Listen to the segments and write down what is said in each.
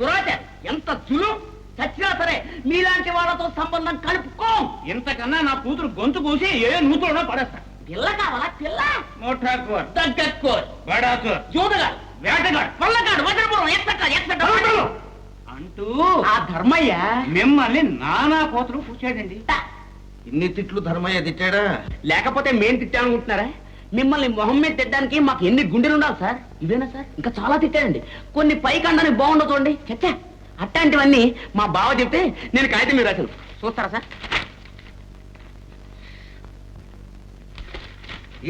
దురాచారి ఎంత చులు చచ్చినా సరే మీలాంటి వాళ్ళతో సంబంధం కలుపుకో. ఇంతకన్నా నా కూతురు గొంతు కూసి ఏ నూతులో పడేస్తా. పిల్ల కావాలా? పిల్ల మోటాకోర్, దగ్గోర్, బడాకోర్, జూదగాడు, వేటగాడు, పల్లగాడు, వజ్రపురం ఎక్కడ అంటూ ఆ ధర్మయ్య మిమ్మల్ని నానా కోతలు కూర్చాడండి. ఇన్ని తిట్లు ధర్మయ్య తిట్టాడా? లేకపోతే మేం తిట్టామనుకుంటున్నారా? మిమ్మల్ని మొహం మీద తిట్టడానికి మాకు ఎన్ని గుండెలు ఉండాలి సార్? ఇవేనా సార్? ఇంకా చాలా తిట్టాడండి. కొన్ని పైకండానికి బాగుండదు చూడండి. చచ్చా అట్లాంటివన్నీ మా బావ చెప్తే నేను కాగితం మీద రాశాను. చూస్తారా సార్?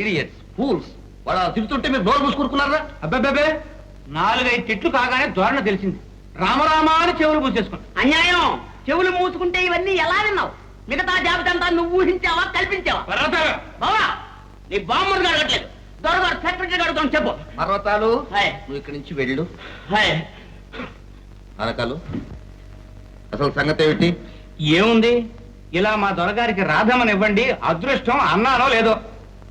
Idiots, fools. వాడు తిడుతుంటే మీరు నోరు మూసుకున్నారా? అబ్బాబే 4-5 తిట్లు కాగానే ధోరణ తెలిసింది. రామరామా అని చెవులు మూసేసుకున్నా. అన్యాయం. చెవులు మూసుకుంటే ఇవన్నీ ఎలా విన్నావు? మిగతా జాబితా నువ్వు ఊహించావా, కల్పించావా? బావా నీ బామ్మను అడగట్లేదు, దొరగారు సెక్రటరీ అడుగుతాను చెప్పు. పర్వతాలు, హాయ్. నువ్వు ఇక్కడి నుంచి వెళ్ళు. హాయ్. అనకాలు, అసలు సంగతి ఏమిటి? ఏముంది, ఇలా మా దొరగారికి రాధమని ఇవ్వండి, అదృష్టం అన్నానో లేదో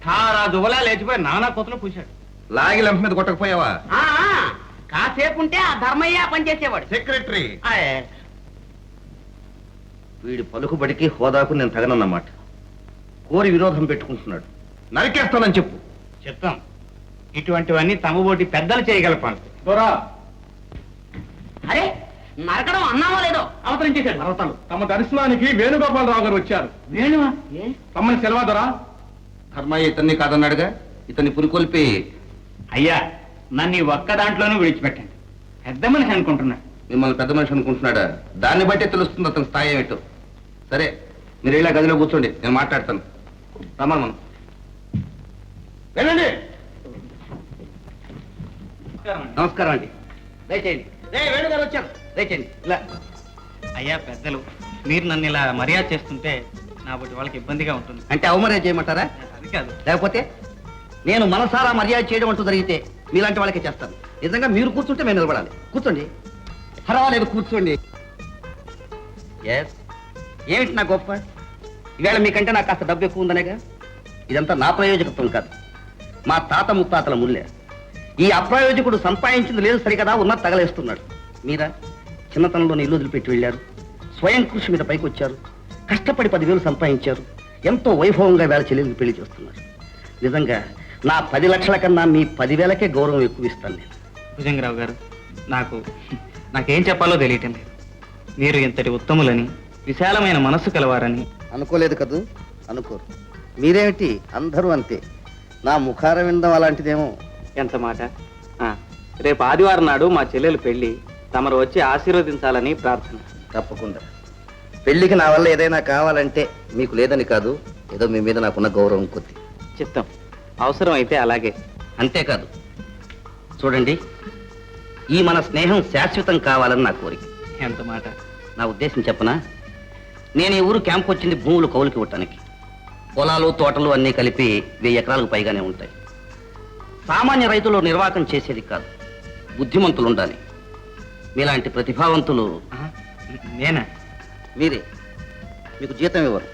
తారా దువలా లేచిపోయి నానా కోతలు పూశాడు. లాగి లంప మీద కొట్టకపోయావా? కాసేపు ఉంటే ఆ ధర్మయ్య పనిచేసేవాడు. Secretary hi. వీడి పలుకుబడికి హోదాకు నేను తగనన్నమాట. కోరి విరోధం పెట్టుకుంటున్నాడు. నరికేస్తానని చెప్పు. చెప్తాం. ఇటువంటివన్నీ తమబోటి పెద్దలు చేయగల పనులు. దొరా అరే నరకడం అన్నావో లేదో అవతరించేశాడు. పర్వతాలు, తమ దర్శనానికి వేణుగోపాలరావు గారు వచ్చారు. వేణువా? తమ్మని సెలవా దొరా? ధర్మయ్య ఇతన్ని కాదన్నాడుగా, ఇతన్ని పురికొల్పి. అయ్యా నన్ను ఈ ఒక్క దాంట్లోనూ విడిచిపెట్టండి. పెద్ద మనిషి అనుకుంటున్నాడు. మిమ్మల్ని పెద్ద మనిషి అనుకుంటున్నాడా? దాన్ని బట్టే తెలుస్తుంది అతని స్థాయి ఏమిటో. సరే, మీరు ఇలా గదిలో కూర్చోండి, నేను మాట్లాడతాను. రమ్మను మనం. వెళ్ళండి. నమస్కారం అండి. దయచేయండి. వేణుగారు వచ్చారు. దయచేయండి. ఇలా అయ్యా పెద్దలు, మీరు నన్ను ఇలా మర్యాద చేస్తుంటే నా బట్టి వాళ్ళకి ఇబ్బందిగా ఉంటుంది. అంటే అవమర్యాద చేయమంటారా? అది కాదు. లేకపోతే నేను మనసారా మర్యాద చేయడం అంటూ జరిగితే మీలాంటి వాళ్ళకే చేస్తాను. నిజంగా మీరు కూర్చుంటే మేము నిలబడాలి. కూర్చోండి. పర్వాలేదు, కూర్చోండి. ఎస్, ఏమిటి నా గొప్ప? ఇవాళ మీకంటే నాకు కాస్త డబ్బు ఎక్కువ ఉందనేగా. ఇదంతా నా ప్రయోజకత్వం కాదు, మా తాత ముత్తాతల ముల్లే. ఈ అప్రయోజకుడు సంపాదించింది లేదు సరికదా, ఉన్నది తగలేస్తున్నాడు. మీరా చిన్నతనంలోని ఇల్లు వదిలిపెట్టి వెళ్ళారు, స్వయం కృషి మీద పైకి వచ్చారు, కష్టపడి 10,000 సంపాదించారు, ఎంతో వైభవంగా వేళ చెల్లెలికి పెళ్లి చేస్తున్నారు. నిజంగా నా 10 లక్షల కన్నా మీ 10,000కే గౌరవం ఎక్కువ ఇస్తాను నేను. భుజంగరావు గారు, నాకేం చెప్పాలో తెలియటం లేదు. మీరు ఇంతటి ఉత్తములని, విశాలమైన మనస్సు కలవారని అనుకోలేదు కదూ. అనుకోరు. మీరేమిటి, అందరూ అంతే. నా ముఖార విందం అలాంటిదేమో. ఎంత మాట. రేపు ఆదివారం నాడు మా చెల్లెలు పెళ్లి, తమరు వచ్చి ఆశీర్వదించాలని ప్రార్థన. తప్పకుండా. పెళ్లికి నా వల్ల ఏదైనా కావాలంటే మీకు లేదని కాదు, ఏదో మీ మీద నాకున్న గౌరవం కొద్ది. చిత్తం, అవసరం అయితే అలాగే. అంతేకాదు, చూడండి, ఈ మన స్నేహం శాశ్వతం కావాలని నా కోరిక. ఎంత మాట. నా ఉద్దేశం చెప్పనా? నేను ఈ ఊరు క్యాంప్ వచ్చింది భూములు కౌలుకి ఇవ్వటానికి. పొలాలు తోటలు అన్నీ కలిపి 1000 ఎకరాలకు పైగానే ఉంటాయి. సామాన్య రైతులు నిర్వాహకం చేసేది కాదు, బుద్ధిమంతులు ఉండాలి. మీలాంటి ప్రతిభావంతులు. నేనా? మీరే. మీకు జీతం ఇవ్వరు,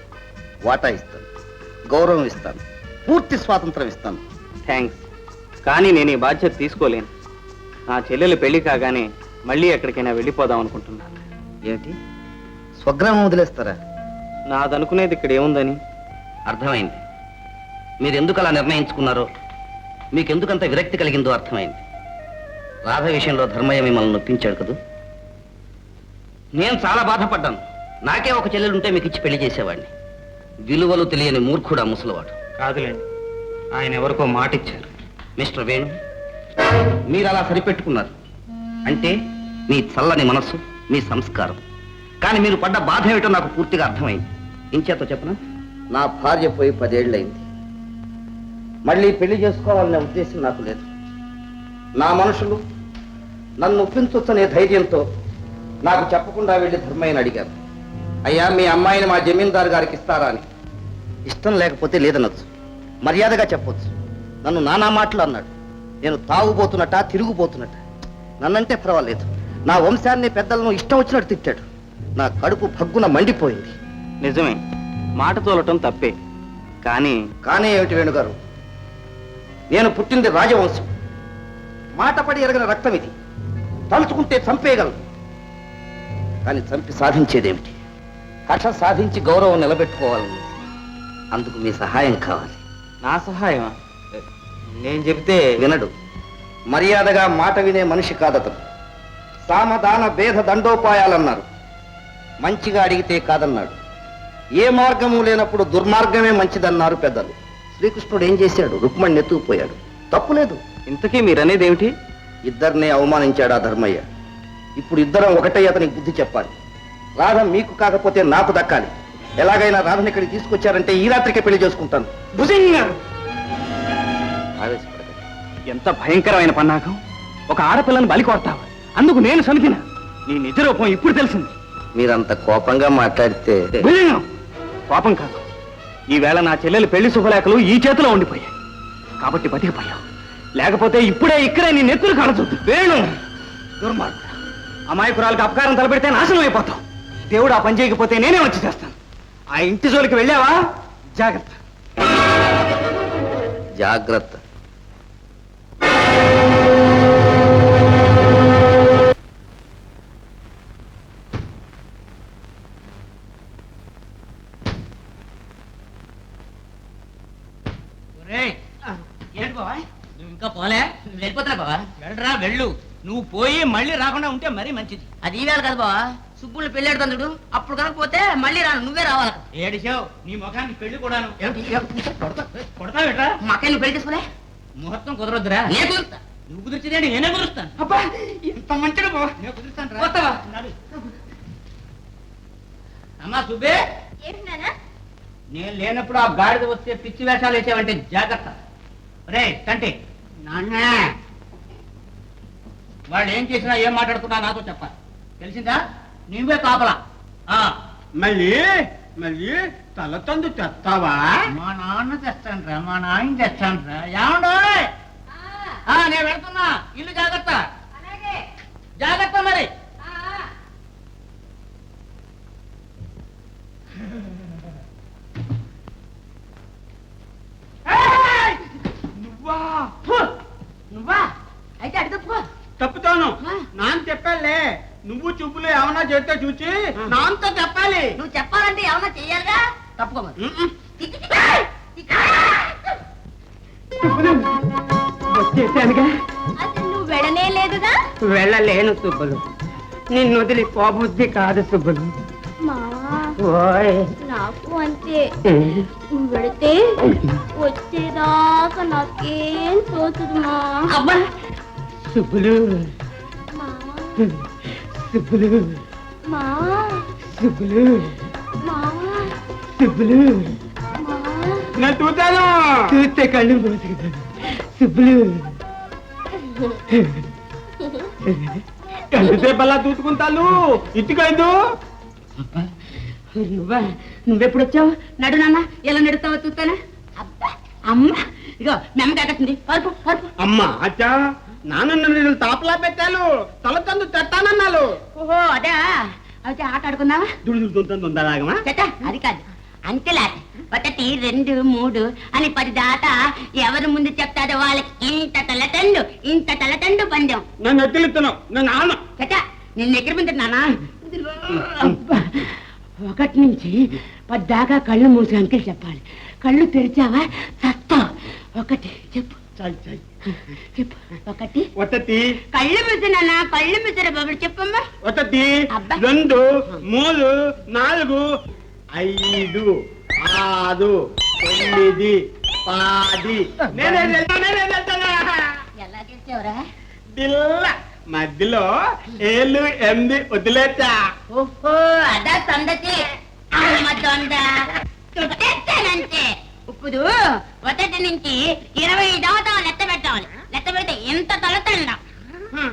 వాటా ఇస్తాను, గౌరవం ఇస్తాను, పూర్తి స్వాతంత్రం ఇస్తాను. థ్యాంక్స్, కానీ నేను ఈ బాధ్యత తీసుకోలేను. నా చెల్లెలు పెళ్లి కాగానే మళ్ళీ ఎక్కడికైనా వెళ్ళిపోదాం అనుకుంటున్నాను. ఏమిటి, స్వగ్రామం వదిలేస్తారా? నాదనుకునేది ఇక్కడ ఏముందని. అర్థమైంది. మీరు ఎందుకు అలా నిర్ణయించుకున్నారో, మీకెందుకంత విరక్తి కలిగిందో అర్థమైంది. రాధ విషయంలో ధర్మయ్య మిమ్మల్ని నొప్పించాడు కదూ. నేను చాలా బాధపడ్డాను. నాకే ఒక చెల్లెలుంటే మీకు ఇచ్చి పెళ్లి చేసేవాడిని. విలువలు తెలియని మూర్ఖుడా ముసలివాడు. కాదులేండి, ఆయన ఎవరికో మాట ఇచ్చారు. మిస్టర్ వేణు, మీరు అలా సరిపెట్టుకున్నారు అంటే మీ చల్లని మనస్సు, మీ సంస్కారం. కానీ మీరు పడ్డ బాధ ఏమిటో నాకు పూర్తిగా అర్థమైంది. ఇంచేతో చెప్పనా, నా భార్య పోయి 10 ఏళ్ళయింది. మళ్ళీ పెళ్లి చేసుకోవాలనే ఉద్దేశం నాకు లేదు. నా మనుషులు నన్ను ఒప్పించొచ్చనే ధైర్యంతో నాకు చెప్పకుండా వెళ్ళి ధర్మయ్యని అడిగారు, అయ్యా మీ అమ్మాయిని మా జమీందారు గారికి ఇస్తారా అని. ఇష్టం లేకపోతే లేదనొచ్చు, మర్యాదగా చెప్పొచ్చు. నన్ను నానా మాటలు అన్నాడు. నేను తాగుబోతున్నట్ట, తిరుగుబోతున్నట్ట. నన్నంటే పర్వాలేదు, నా వంశాన్ని పెద్దలను ఇష్టం వచ్చినట్టు తిట్టాడు. నా కడుపు భగ్గున మండిపోయింది. నిజమే, మాట తోలటం తప్పే. కానీ ఏమిటి వేణుగారు, నేను పుట్టింది రాజవంశం. మాట పడి ఎరగిన రక్తం ఇది. తలుచుకుంటే చంపేయగలదు, కానీ చంపి సాధించేదేమిటి? కక్ష సాధించి గౌరవం నిలబెట్టుకోవాలని. అందుకు మీ సహాయం కావాలి. నా సహాయమా? నేను చెబితే వినడు. మర్యాదగా మాట వినే మనిషి కాదతను. సామదాన భేద దండోపాయాలన్నారు. మంచిగా అడిగితే కాదన్నాడు. ఏ మార్గము లేనప్పుడు దుర్మార్గమే మంచిదన్నారు పెద్దలు. శ్రీకృష్ణుడు ఏం చేశాడు? రుక్మణి ఎత్తుకుపోయాడు. తప్పులేదు. ఇంతకీ మీరనేది ఏమిటి? ఇద్దరినే అవమానించాడు ఆ ధర్మయ్య. ఇప్పుడు ఇద్దరం ఒకటై అతనికి బుద్ధి చెప్పాలి. రాధ మీకు కాకపోతే నాకు దక్కాలి. ఎలాగైనా రాధని ఇక్కడికి తీసుకొచ్చారంటే ఈ రాత్రికే పెళ్లి చేసుకుంటాను. ఆవేశపడకండి. ఎంత భయంకరమైన పన్నాగం! ఒక ఆడపిల్లని బలి కొడతావా? అందుకు నేను సమితిన? నీ నిజ రూపం ఇప్పుడు తెలిసింది. మీరంత కోపంగా మాట్లాడితే భుజంగం! కోపం కాదు. ఈవేళ నా చెల్లెలు పెళ్లి శుభలేఖలు ఈ చేతిలో ఉండిపోయాయి కాబట్టి బతికిపోయావు. లేకపోతే ఇప్పుడే ఇక్కడే నీ నెత్తులు కాడచొద్దు. వేణు దుర్మార్గుడు! అమాయకురాలకు అపకారం తలపెడితే నాశనం అయిపోతావు. దేవుడు ఆ పని చేయకపోతే నేనే వచ్చి చేస్తాను. ఆ ఇంటి జోలికి వెళ్ళావా? జాగ్రత్త. జాగ్రత్త. ఏంటి బావా, నువ్వు ఇంకా పోలే? నువ్వు వెళ్ళిపోతున్నా బావా? వెళ్ళరా, వెళ్ళు. నువ్వు పోయి మళ్ళీ రాకుండా ఉంటే మరీ మంచిది. అది ఈవేళ కదా బావా, సుబ్బులు పెళ్ళాడుతుందుడు. అప్పుడు కాకపోతే మళ్ళీ రాను, నువ్వే రావాలి. ఏడిచావు నీ ముఖానికి పెళ్లి కూడాను. కొడతా పెట్టరా? మా అక్కయ్య నువ్వు పెళ్లి చేసుకోలే? ముహూర్తం కుదరొద్దురా. నేను కుదురుతా. నువ్వు కుదిర్చేదేంటి? నేనే కుదురుస్తాను. అబ్బా ఇంత మంచిది బావా, నేను కుదురుస్తాను. వస్తావా? అమ్మా సుబ్బే, నేను లేనప్పుడు ఆ గాడిద వస్తే పిచ్చి వేషాలు వేసావంటే జాగ్రత్త. రే తంటి నాన్న, వాళ్ళు ఏం చేసినా ఏం మాట్లాడుతున్నా నాతో చెప్పాలి, తెలిసిందా? నువ్వే కాపలా. మళ్ళీ మళ్ళీ తలతందు తెస్తావా? మా నాన్న తెస్తానురా, మా నాయన తెస్తానురా. ఏమండో నేను వెళ్తున్నా. ఇల్లు జాగ్రత్త, జాగ్రత్త. మరి నువ్వా? అయితే అడి తప్పుకో. తప్పుతాను. నాన్న చెప్పాలే, నువ్వు చూపులు ఏమన్నా చేస్తే చూచి నాన్నతో చెప్పాలి. నువ్వు చెప్పాలంటే ఏమన్నా చెయ్యాలిగా. తప్పుకో మరి. వచ్చేసానుగా. అసలు నువ్వు వెళ్ళనే లేదుగా. వెళ్ళలేను సుబ్బులు, నిన్ను వదిలి పోబుద్ధి కాదు సుబ్బులు. నాకు అంతే. నువ్వు వెళితే వచ్చేదాకా నాకేం తోచదు మా. అబ్బా సుబ్బులు, సుబ్బులు, మా సుబ్బులు, మా సుబ్బులు. మా నేను చూస్తాను, చూస్తే కళ్ళు పోసుకుంటాను. సుబ్బులు, ఎంతసేపు అలా చూసుకుంటాను? ఇటుకైందు. నువ్వా? నువ్వెప్పుడు వచ్చావు? నడు నాన్న, ఎలా నడుస్తావో చూస్తానా? అబ్బా అమ్మ, ఇగో మెమ్మ కాకసింది. పరుపు పరుపు. అమ్మా అచ్చా, నాన్న నేను తాపలా పెట్టాను, తలతందు తెట్టానన్నాను. ఓహో అదే. అయితే ఆట ఆడుకుందావా? దుడుదుందాగమా? చట్టా అది కాదు, అంకెలా. 1 2 3 అని 10 దాకా ఎవరు ముందు చెప్తారో వాళ్ళకి ఇంత తలతండు పందెం. నన్ను ఎత్తిలిస్తున్నావు, నన్ను ఆన. చట్టా నిన్ను ఎక్కడ పంది నాన్న. 1 నుంచి 10 దాకా కళ్ళు మూసి అంకెలు చెప్పాలి. కళ్ళు తెరిచావా సత్తా. 1 చెప్పు. చెప్పు. 1 ఒకటి, కళ్ళు మూసినా, కళ్ళు మూసారా బాబు? చెప్పమ్మా. 1 2 3 4 5 6 9 10. ఎలా చేసావురా? బిల్ల మధ్యలో 7 8 వదిలేచ్చా. ఓహో అదా సందతి. అమ్మ దొంద చుట్టేస్తానంతే. ఇప్పుడు 1 నుంచి 20 దాకా లెక్క పెట్టాలి. లెక్క పెడితే ఎంత తలతండ.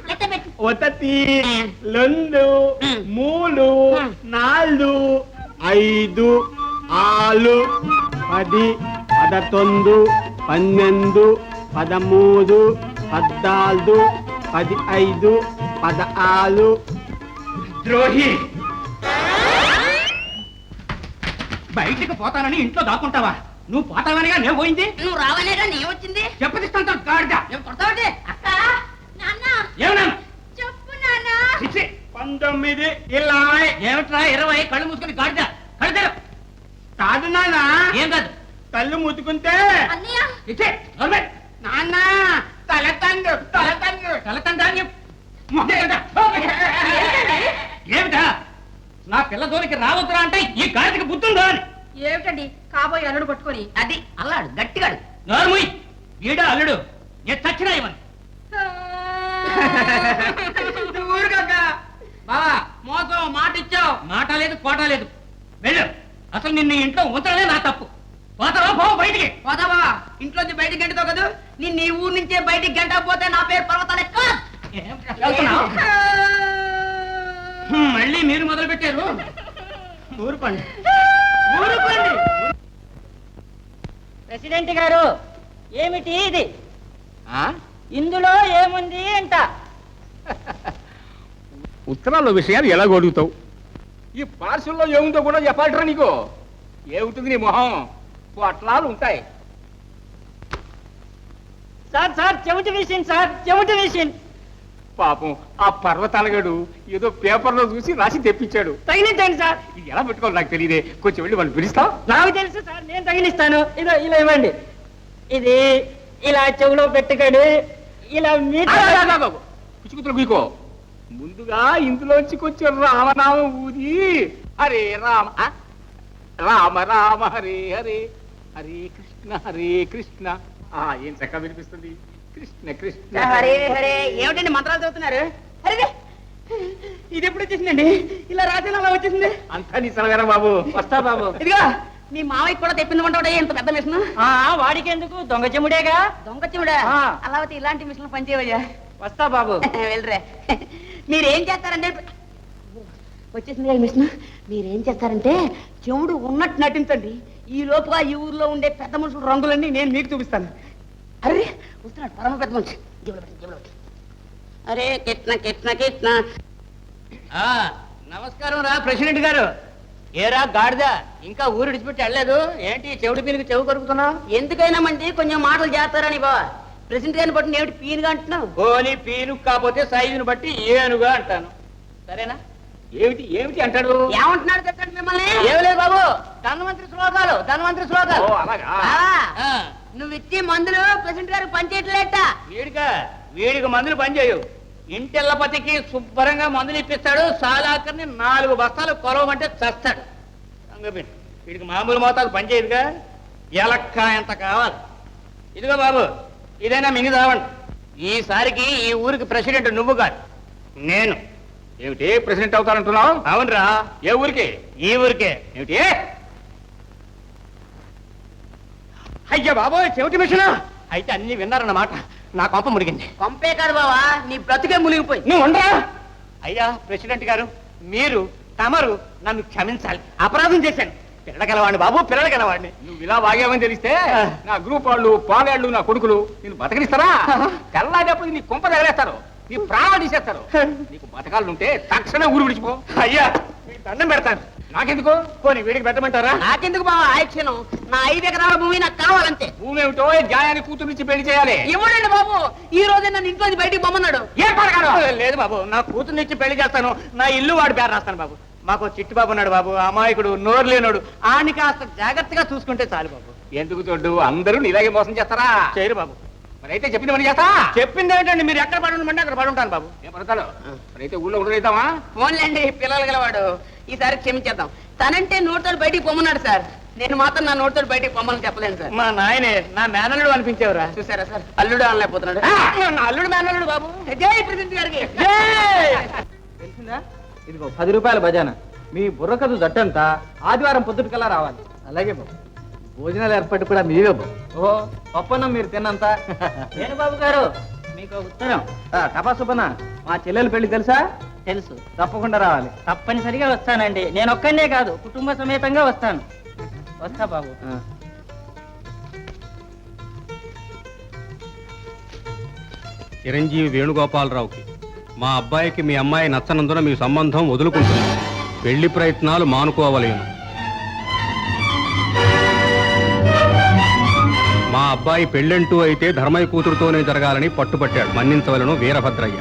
లెక్క పెట్టు. 1 2 3 4 5 6 10 11 12 13 14 15 16. ద్రోహి, బయటికి పోతానని ఇంట్లో దాక్కుంటావా? నువ్వు పోతావనిగా నేను పోయింది. నువ్వు రావనేగా నేను వచ్చింది. చెప్పదిస్తాను గాడిద. నేను కొడతావంటే అక్క. నాన్న ఏమన్నా చెప్పు నాన్న. 19 ఇలా ఏమిట్రా 20 కళ్ళు మూసుకొని గాడిద కళ్ళు తెరు. కాదు నాన్న, ఏం కాదు కళ్ళు ముట్టుకుంటే అన్నయ్య ఇచ్చే నోర్మే. నాన్న తలతండు కలతండా అని చెప్పు. ఏమిటా నా పిల్ల జోలికి రావద్దురా అంటే ఈ గాడిదకి బుద్ధుందా అని. ఏమిటండి కాబోయే అల్లుడు పట్టుకొని అది అల్లాడు గట్టిగాడు. నోర్ముయ్, వీడా అల్లుడు నేను చచ్చినా ఇవ్వను. ఊరుగా బావా మోసం మాట ఇచ్చావు, మాట లేదు కోట లేదు. వెళ్ళు, అసలు నిన్ను ఇంట్లో ఉంచడమే నా తప్పు. పోతావా పో బయటికి. పోతావా ఇంట్లోంచి బయటికి గంటతో కదా, నిన్ను ఈ ఊరు నుంచే బయటికి గంటకపోతే నా పేరు పర్వతాలే కాదు. మళ్ళీ మీరు మొదలు పెట్టారు. ఊరుకోండి ఊరుకోండి. ప్రెసిడెంట్ గారు, ఏమిటి ఇది? ఇందులో ఏముంది అంట? ఉత్తరాల్లో విషయాలు ఎలా అడుగుతావు? ఈ పార్సల్లో ఏముందో కూడా చెప్పాలరా నీకు. ఏముంటుంది నీ మొహం? పొట్లాలు ఉంటాయి. సార్ సార్ చెవిటి విషయం సార్, చెవిటి విషయం. పాపం ఆ పర్వతాలగడు ఏదో పేపర్లో చూసి రాసి తెప్పించాడు. తగిలించండి సార్. ఇది ఎలా పెట్టుకోవాలి నాకు తెలియదే. కొంచెం వెళ్ళి వాళ్ళు పిలుస్తావు. నాకు తెలుసు సార్, నేను తగిలిస్తాను. ఇదో ఇలా ఇవ్వండి. ఇది ఇలా చెవిలో పెట్టుకోండి. ఇలా పిచ్చుకుతులు మీకో ముందుగా ఇందులోంచి కొంచెం రామనామం ఊది హరే రామ రామ రామ హరే హరే హరే కృష్ణ ఏం చక్కగా వినిపిస్తుంది. కృష్ణ కృష్ణ హరే హరే. ఏమిటండి మంత్రాలు చదువుతున్నారు? అరే ఇది ఎప్పుడు వచ్చేసిందండి? ఇలా రాసిన అలా వచ్చేసింది. అంతా నీ సలగారా బాబు. వస్తా బాబు. ఇదిగో మీ మావయ్య కూడా తెప్పిందమంటే ఇంత పెద్ద మిషన్. వాడికి ఎందుకు, దొంగ చెముడేగా. దొంగ చెవుడా? అలా అయితే ఇలాంటి మిషన్ పనిచేయవయ్యా. వస్తా బాబు. వెళ్ళరే. మీరేం చేస్తారంటే వచ్చేసింది కదా మిషన్. మీరేం చేస్తారంటే చెవుడు ఉన్నట్టు నటించండి. ఈ లోపుగా ఈ ఊర్లో ఉండే పెద్ద మనుషుల రంగులన్నీ నేను మీకు చూపిస్తాను. అరే వస్తున్నాడు పరమ పెద్ద మనిషి. అరే కృష్ణ కృష్ణ కృష్ణ. నమస్కారం రా ప్రెసిడెంట్ గారు. ఏరా గాడిద, ఇంకా ఊరు విడిచిపెట్టి వెళ్ళలేదు ఏంటి? చెవుడి పీనుకు చెవు కొరుకుతున్నావు? ఎందుకైనా మంది కొంచెం మాటలు చేస్తారని బా. ప్రెసిడెంట్ గారిని బట్టి ఏమిటి పీనుగా అంటున్నావు? ఓని పీను కాకపోతే సైజును బట్టి ఏనుగా అంటాను. సరేనా? ఏమిటి ఏమిటి అంటాడు? ఏమంటున్నాడు చెప్పండి మిమ్మల్ని. ఏం లేదు బాబు, ధన్వంతరి శ్లోకాలు, ధన్వంతరి శ్లోకాలు. అలాగా? నువ్వు ఇచ్చే మందులు ప్రెసిడెంట్ గారికి పనిచేయట్లేట. వీడికి మందులు పనిచేయవు. ఇంటిల్లపతికి శుభ్రంగా మందులు ఇప్పిస్తాడు. సాలాకర్ని 4 బస్తాలు కొలవమంటే చస్తాడు. వీడికి మామూలు మోతాదు పనిచేయదుగా. ఎలక్క ఎంత కావాలి. ఇదిగో బాబు, ఇదైనా మింగి తావండి. ఈసారికి ఈ ఊరికి ప్రెసిడెంట్ నువ్వు కాదు, నేను. ఏమిటి ప్రెసిడెంట్ అవుతానంటున్నావు? అవునరా. ఏ ఊరికి? ఈ ఊరికే. ఏమిటి? అయ్యా బాబోయ్, చెవిటి మిషన్. అయితే అన్ని విన్నారన్నమాట. నా కొంప మురిగింది. కొంపే కాదు బావా, నీ బ్రతుకే మునిగిపోయి. నువ్వు ఉండరా? అయ్యా ప్రెసిడెంట్ గారు, మీరు తమరు నన్ను క్షమించాలి. అపరాధం చేశాను. పిల్లగలవాడిని బాబు, పిల్లగలవాడిని. నువ్వు ఇలా వాగేవని తెలిస్తే నా గ్రూప్ వాళ్ళు, పాలేళ్ళు, నా కొడుకులు నేను బతకనిస్తారా? తెల్లారేపటి నీ కొంప తగలేస్తారు, నీ ప్రాణాలు తీసేస్తారు. నీకు బతకాలంటే తక్షణం ఊరు విడిచిపో. అయ్యా మీకు దండం పెడతాను. నాకెందుకు? పోనీ వీడికి పెట్టమంటారా? నాకెందుకు బాబా ఆయుక్షణం? నా 5 ఎకరాల భూమి నాకు కావాలంతే. భూమి ఏమిటో జాయాన్ని కూతురు నుంచి పెళ్లి చేయాలి. ఇవ్వడండి బాబు, ఈ రోజే నన్ను ఇంట్లో బయటికి పొమ్మన్నాడు. ఏం పడగాడు? లేదు బాబు, నా కూతుర్నిచ్చి పెళ్లి చేస్తాను. నా ఇల్లు వాడి పేరు రాస్తాను బాబు. మాకు చిట్టు బాబు ఉన్నాడు బాబు, అమాయకుడు, నోరు లేనోడు. ఆని కాస్త జాగ్రత్తగా చూసుకుంటే చాలు బాబు. ఎందుకు చూడ్డు, అందరూ నీలాగే మోసం చేస్తారా? చేయరు బాబు. మరైతే చెప్పిన పని చేస్తా. చెప్పింది ఏంటండి, మీరు ఎక్కడ పడి ఉండమంటే అక్కడ పడి ఉంటాను బాబు. ఏం పడతాడు? మరైతే ఊళ్ళో ఉండేద్దామా? ఫోన్లేండి, పిల్లలు గలవాడు. ఈసారి క్షమించేద్దాం. తనంటే నోటితో బయటికి పొమ్మన్నాడు సార్. నేను మాత్రం నా నోటితో బయటికి పొమ్మని చెప్పలేను సార్. మా నాయనే నా మేనల్లుడు అనిపించేవరా. చూసారా సార్, అల్లుడు అనలేకపోతున్నాడు. నా అల్లుడు మేనల్లుడు బాబు. జై ప్రెసిడెంట్ గారికి. తెలిసిందా? ఇదిగో 10 రూపాయల భజన. మీ బుర్రకథ జట్టంతా ఆదివారం పొద్దుటికల్లా రావాలి. అలాగే బాబు. భోజనాలు ఏర్పాటు కూడా మీవే బాబు. ఓహో, పప్పన్నం మీరు తిన్నంత. నేను బాబు గారు మీకు ఉత్తరం. టపాసుపన్న, మా చెల్లెలు పెళ్లి తెలుసా? తెలుసు. తప్పకుండా రావాలి. తప్పనిసరిగా వస్తానండి. నేను ఒక్కనే కాదు, కుటుంబ సమేతంగా వస్తాను. వస్తా బాబు. చిరంజీవి వేణుగోపాలరావుకి, మా అబ్బాయికి మీ అమ్మాయి నచ్చనందున మీ సంబంధం వదులుకుంటున్నాం. పెళ్లి ప్రయత్నాలు మానుకోవలేను. మా అబ్బాయి పెళ్ళంటూ అయితే ధర్మయ్య కూతురుతోనే జరగాలని పట్టుబట్టాడు. మన్నించవలను వీరభద్రయ్య.